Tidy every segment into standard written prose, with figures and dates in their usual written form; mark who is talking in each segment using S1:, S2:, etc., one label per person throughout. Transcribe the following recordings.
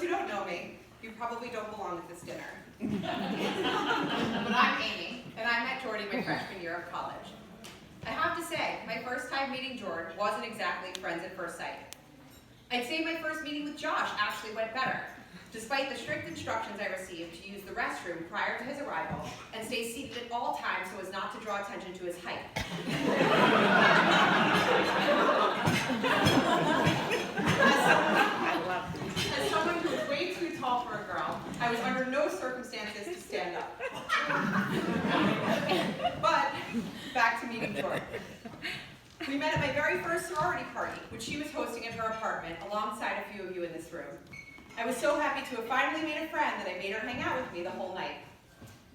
S1: who don't know me, you probably don't belong at this dinner. But I'm Amy, and I met Jordy my freshman year of college. I have to say, my first time meeting Jordy wasn't exactly friends at first sight. I'd say my first meeting with Josh actually went better, despite the strict instructions I received to use the restroom prior to his arrival and stay seated at all times so as not to draw attention to his height. As someone who was way too tall for a girl, I was under no circumstances to stand up. But, back to meeting Jordy. We met at my very first sorority party, which she was hosting at her apartment, alongside a few of you in this room. I was so happy to have finally made a friend that I made her hang out with me the whole night.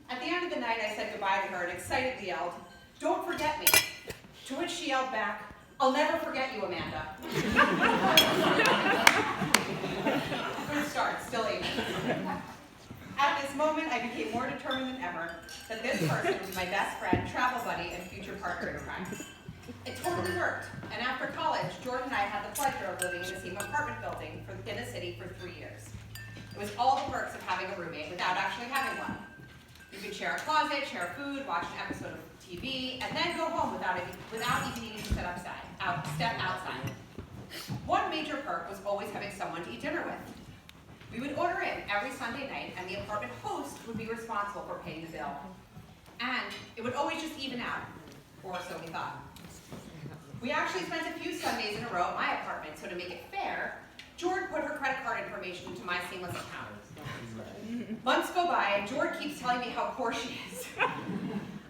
S1: At the end of the night, I said goodbye to her and excitedly yelled, "Don't forget me." To which she yelled back, "I'll never forget you, Amanda." Good start, still Amy. At this moment, I became more determined than ever that this person was my best friend, travel buddy, and future partner in crime. It totally worked, and after college, Jordan and I had the pleasure of living in the same apartment building in the city for 3 years. It was all the perks of having a roommate without actually having one. You could share a closet, share food, watch an episode of TV, and then go home without even needing to step outside. One major perk was always having someone to eat dinner with. We would order in every Sunday night, and the apartment host would be responsible for paying the bill. And it would always just even out, or so we thought. We actually spent a few Sundays in a row at my apartment, so to make it fair, Jordan put her credit card information into my seamless account. Months go by, and Jordan keeps telling me how poor she is.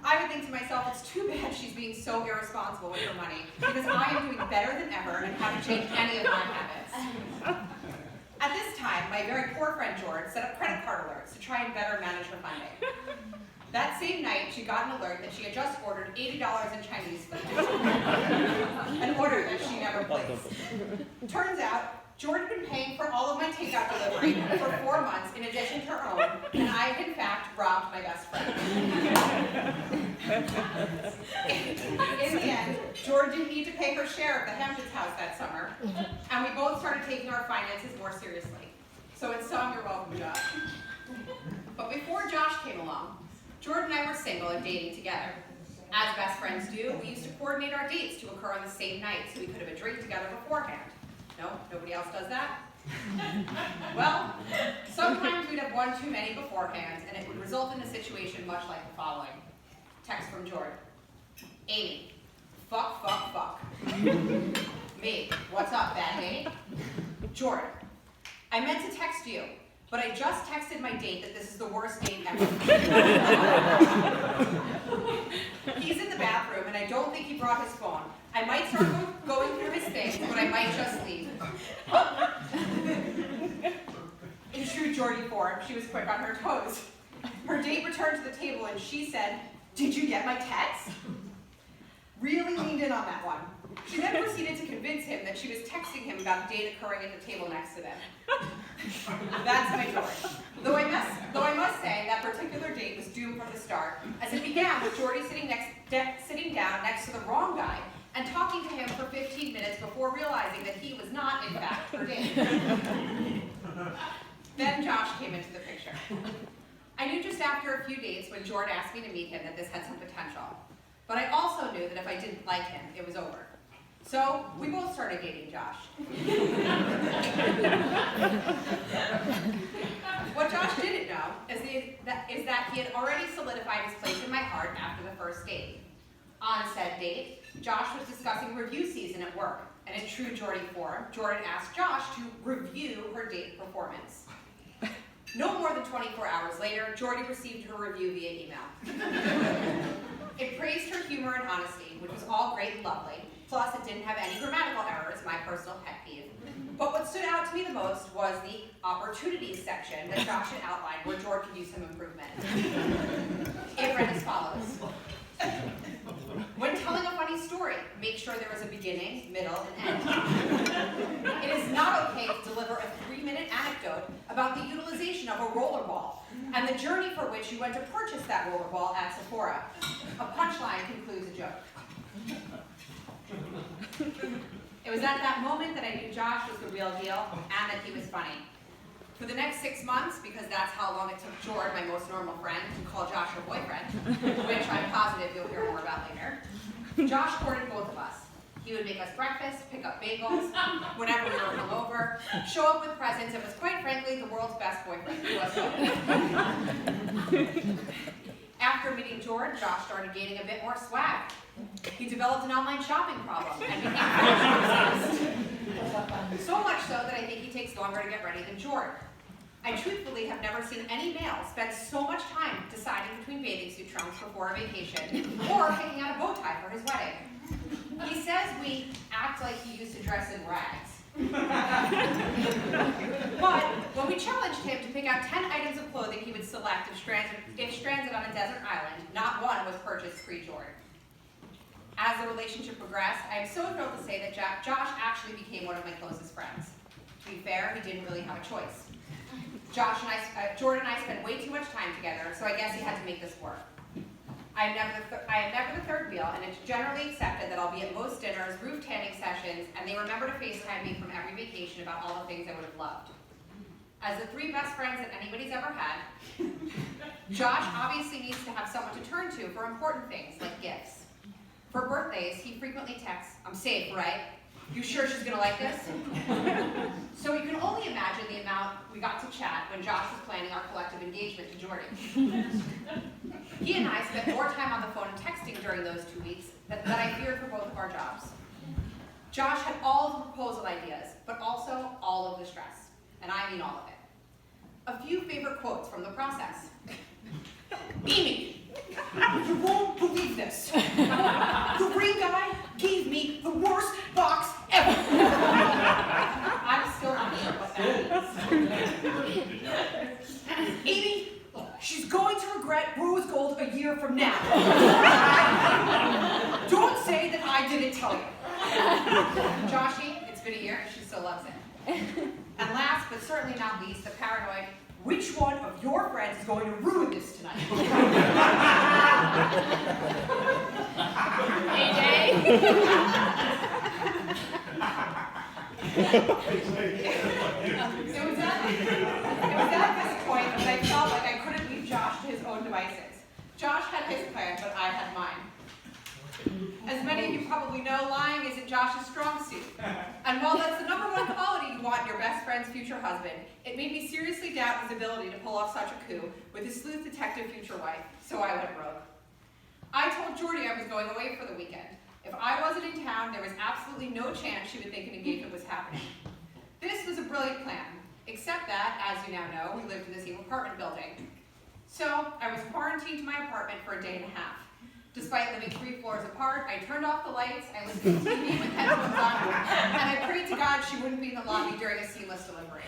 S1: I would think to myself, it's too bad she's being so irresponsible with her money, because I am doing better than ever and haven't changed any of my habits. At this time, my very poor friend Jordan set up credit card alerts to try and better manage her funding. That same night, she got an alert that she had just ordered $80 in Chinese food, an order that she never placed. Turns out, Jordan had been paying for all of my takeout delivery for 4 months in addition to her own, and I had in fact robbed my best friend. In the end, Jordan didn't need to pay her share of the Hamptons house that summer, and we both started taking our finances more seriously. So in sum, you're welcome, Josh. But before Josh came along, Jordan and I were single and dating together. As best friends do, we used to coordinate our dates to occur on the same night so we could have a drink together beforehand. No, nobody else does that? Well, sometimes we'd have one too many beforehand, and it would result in a situation much like the following. Text from Jordan. Amy, fuck. Me, what's up, bad mate? Jordan, I meant to text you, but I just texted my date that this is the worst date ever. He's in the bathroom, and I don't think he brought his phone. I might start going through his things, but I might just leave. In true Jordy form, she was quick on her toes. Her date returned to the table, and she said, "Did you get my text?" Really leaned in on that one. She then proceeded to convince him that she was texting him about a date occurring at the table next to them. That's my Jordy. Though I must say that particular date was doomed from the start, as it began with Jordy sitting down next to the wrong guy and talking to him for 15 minutes before realizing that he was not, in fact, her date. Then Josh came into the picture. I knew just after a few dates when Jordan asked me to meet him that this had some potential. But I also knew that if I didn't like him, it was over. So we both started dating Josh. What Josh didn't know is that he had already solidified his place in my heart after the first date. On said date, Josh was discussing review season at work, and in true Jordy form, Jordan asked Josh to review her date performance. No more than 24 hours later, Jordy received her review via email. It praised her humor and honesty, which was all great and lovely, plus it didn't have any grammatical errors, my personal pet peeve. But what stood out to me the most was the opportunities section that Josh had outlined where Jordan could use some improvement. It read as follows. When telling a funny story, make sure there is a beginning, middle, and end. It is not okay to deliver a 3-minute anecdote about the utilization of a rollerball and the journey for which you went to purchase that rollerball at Sephora. A punchline concludes a joke. It was at that moment that I knew Josh was the real deal and that he was funny. For the next 6 months, because that's how long it took Jordy, my most normal friend, to call Josh her boyfriend, which I'm positive you'll hear more about later, Josh courted both of us. He would make us breakfast, pick up bagels whenever we were hungover, show up with presents, and was quite frankly the world's best boyfriend. He was so. After meeting Jordy, Josh started gaining a bit more swag. He developed an online shopping problem and became obsessed. So much so that I think he takes longer to get ready than Jordy. I truthfully have never seen any male spend so much time deciding between bathing suit trunks before a vacation or picking out a bow tie for his wedding. He says we act like he used to dress in rags. But when we challenged him to pick out 10 items of clothing he would select if stranded on a desert island, not one was purchased pre-Jordy. As the relationship progressed, I am so thrilled to say that Josh actually became one of my closest friends. To be fair, he didn't really have a choice. Jordy and I spent way too much time together, so I guess he had to make this work. I am never the third wheel, and it's generally accepted that I'll be at most dinners, roof tanning sessions, and they remember to FaceTime me from every vacation about all the things I would have loved. As the 3 best friends that anybody's ever had, Josh obviously needs to have someone to turn to for important things like gifts. For birthdays, he frequently texts, "I'm safe, right? You sure she's gonna like this?" So you can only imagine the amount we got to chat when Josh was planning our collective engagement to Jordy. He and I spent more time on the phone and texting during those 2 weeks than I feared for both of our jobs. Josh had all of the proposal ideas, but also all of the stress, and I mean all of it. A few favorite quotes from the process. "Amy, you won't believe this. The ring guy gave me the worst box ever." I'm still not sure what that means. "Amy, she's going to regret rose gold a year from now. Don't say that I didn't tell you." "Joshy, it's been a year and she still loves it." And last but certainly not least, the paranoid, "Which one of your friends is going to ruin this tonight?" AJ? It was at this point that I felt like I couldn't leave Josh to his own devices. Josh had his plan, but I had mine. As many of you probably know, lying isn't Josh's strong suit. And while that's the #1 quality you want in your best friend's future husband, it made me seriously doubt his ability to pull off such a coup with his sleuth detective future wife, so I went rogue. I told Jordy I was going away for the weekend. If I wasn't in town, there was absolutely no chance she would think an engagement was happening. This was a brilliant plan, except that, as you now know, we lived in the same apartment building. So I was quarantined to my apartment for a day and a half. Despite living 3 floors apart, I turned off the lights, I listened to TV with headphones on, and I prayed to God she wouldn't be in the lobby during a seamless delivery.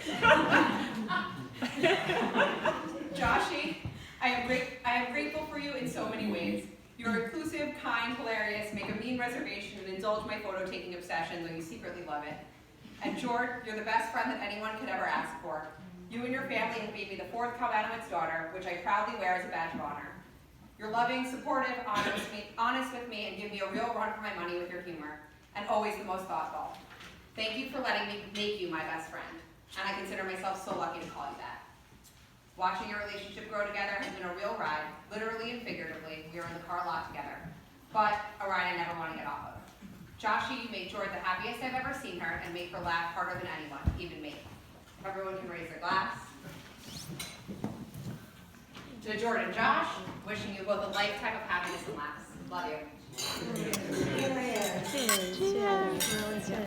S1: Joshy, I am grateful for you in so many ways. You're inclusive, kind, hilarious, make a mean reservation, and indulge my photo-taking obsession, though you secretly love it. And Jordy, you're the best friend that anyone could ever ask for. You and your family have made me the 4th Calvanowick's daughter, which I proudly wear as a badge of honor. You're loving, supportive, honest with me, and give me a real run for my money with your humor, and always the most thoughtful. Thank you for letting me make you my best friend, and I consider myself so lucky to call you that. Watching your relationship grow together has been a real ride, literally and figuratively. We were in the car a lot together, but a ride I never want to get off of. Joshy, you made Jordy the happiest I've ever seen her, and made her laugh harder than anyone, even me. Everyone can raise their glass. To Jordy and Josh, wishing you both a lifetime of happiness and laughs. Love you.
S2: Cheers.